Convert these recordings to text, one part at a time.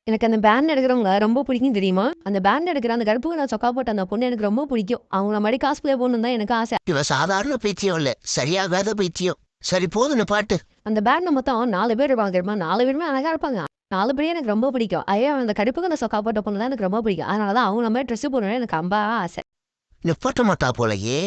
எனக்கு அந்த பேண்ட் எடுக்கிறவங்க ரொம்ப பிடிக்கும் தெரியுமா? அந்த பேண்ட் எடுக்கிற அந்த கருப்பு கலர் சொக்கா போட்ட அந்த பொண்ணு எனக்கு ரொம்ப பிடிக்கும். அவங்கள மாரி காஸ்ப்ளே போடணும்னு தான் எனக்கு ஆசை. இவ சாதாரண பைத்தியம் இல்ல, சரியாகாத பைத்தியம். சரி போதுன்னு பாட்டு. அந்த பேண்ட்ல மொத்தம் 4 பேர் இருப்பாங்க தெரியுமா? 4 பேருமே அழகா இருப்பாங்க. 4 பேரையும் எனக்கு ரொம்ப பிடிக்கும். ஐயோ! அந்த கருப்பு கலர் சொக்கா போட்ட பொண்ணு தான் எனக்கு ரொம்ப பிடிக்கும். அதனால தான் அவங்கள மாரி ட்ரெஸ் போடணும்னு எனக்கு ரொம்ப ஆசை. நிப்பாட்ட மாட்டா போலயே.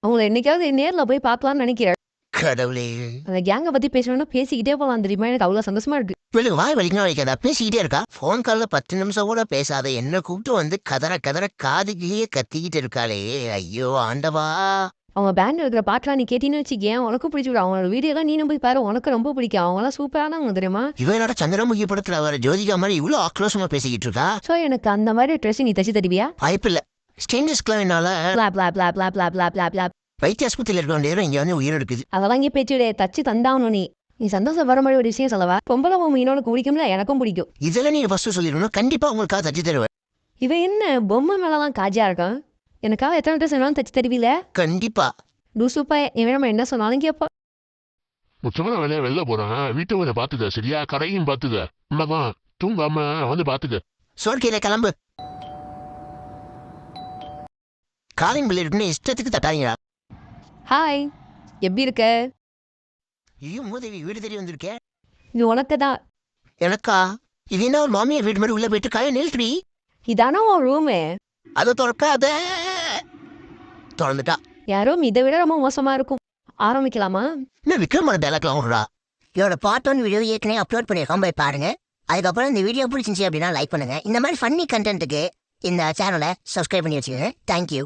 அவங்கள என்னைக்காவது நேர்ல போய் பார்க்கலாம்னு நினைக்கிறேன். கடவுளே. அந்த கேங்க பத்தி பேசணும்னா பேசிக்கிட்டே போலாம் தெரியுமா? எனக்கு அவ்வளோ சந்தோஷமா இருக்கு. இவளுக்கு வாய் வலிக்கணும் வலிக்காதா, பேசிக்கிட்டே இருக்கா. போன் கால்ல 10 நிமிஷம் கூட பேசாத என்ன கூப்பிட்டு வந்து கதற கதற காதுகிலேயே கத்திக்கிட்டு இருக்காளே. ஐயோ ஆண்டவா. அவங்க பேண்ட் இருக்கிற பாட்டுலாம் நீ கேட்டீன்னு வச்சுக்கேன், உனக்கும் பிடிச்சிடும். அவங்களோட வீடியோலாம் நீனும் போய் பாரு, உனக்கு ரொம்ப பிடிக்கும். அவங்கலாம் சூப்பரானவங்க தெரியுமா? இவ என்னோட சந்திரமுகி படத்துல வர ஜோதிகா மாதிரி இவ்வளவு ஆக்ரோஷமா பேசிக்கிட்டு இருக்கா. ஸோ எனக்கு அந்த மாதிரி ட்ரெஸ் நீ தச்சு தருவியா? வாய்ப்பில்ல. ஸ்டேஞ்சஸ்க்குலாம் என்னால பிளா பிளா பிளா பிளா பிளா பிளா பிளா பிளா. வைத்திய ஆஸ்பத்திரியில் இருக்க வேண்டிய இங்க வந்து உயிர் எடுக்குது. அதெல்லாம் இங்கே பேச்சுடே, தச்சு தந்தாவணும் நீ. நீ சந்தோஷம் வர மாதிரி ஒரு விஷயம் சொல்லவா? பொம்பளை மீனோட பிடிக்கும்ல, எனக்கும் பிடிக்கும். இதெல்லாம் நீங்க ஃபர்ஸ்ட் சொல்லிடணும், கண்டிப்பா உங்களுக்காக தச்சு தருவேன். இவன் என்ன பொம்மை மேலலாம் காஜியா இருக்கான்? எனக்காக எத்தனை ட்ரெஸ் வேணாலும் தச்சு தருவீல? கண்டிப்பா. லூசுப்பா, இவன் நம்ம என்ன சொன்னாலும் கேட்பா. முச்சமான வேலையா வெளில போறேன், வீட்டை வந்து பாத்துக்க, சரியா? கடையும் பாத்துக்க, உள்ளதான் தூங்காம வந்து பாத்துக்க. சோர்க்கையில கிளம்பு. காலிங் பில் இருக்குன்னு இஷ்டத்துக்கு தட்டாதீங்களா. ஹாய், எப்படி இருக்க? ஐயோ மூதேவி, வீடு தேடி வந்திருக்கேன். இது உனக்கு தான். எனக்கா? இது என்ன ஒரு மாமியார் வீடு மாதிரி உள்ள போயிட்டு காய நிறுத்தி. இதானா உன் ரூமு? அதை திறக்காத. திறந்துட்டா. யாரோ இதை விட ரொம்ப மோசமா இருக்கும். ஆரம்பிக்கலாமா? என்ன விக்ரமான டைலாக்லாம் விடுறா. இதோட பார்ட் 1 வீடியோ ஏற்கனவே அப்லோட் பண்ணியிருக்கோம், போய் பாருங்க. அதுக்கப்புறம் இந்த வீடியோ பிடிச்சிருந்துச்சி அப்படின்னா லைக் பண்ணுங்க. இந்த மாதிரி ஃபன்னி கண்டென்ட்டுக்கு இந்த சேனலை சப்ஸ்கிரைப் பண்ணி வச்சுக்கோங்க. தேங்க்யூ.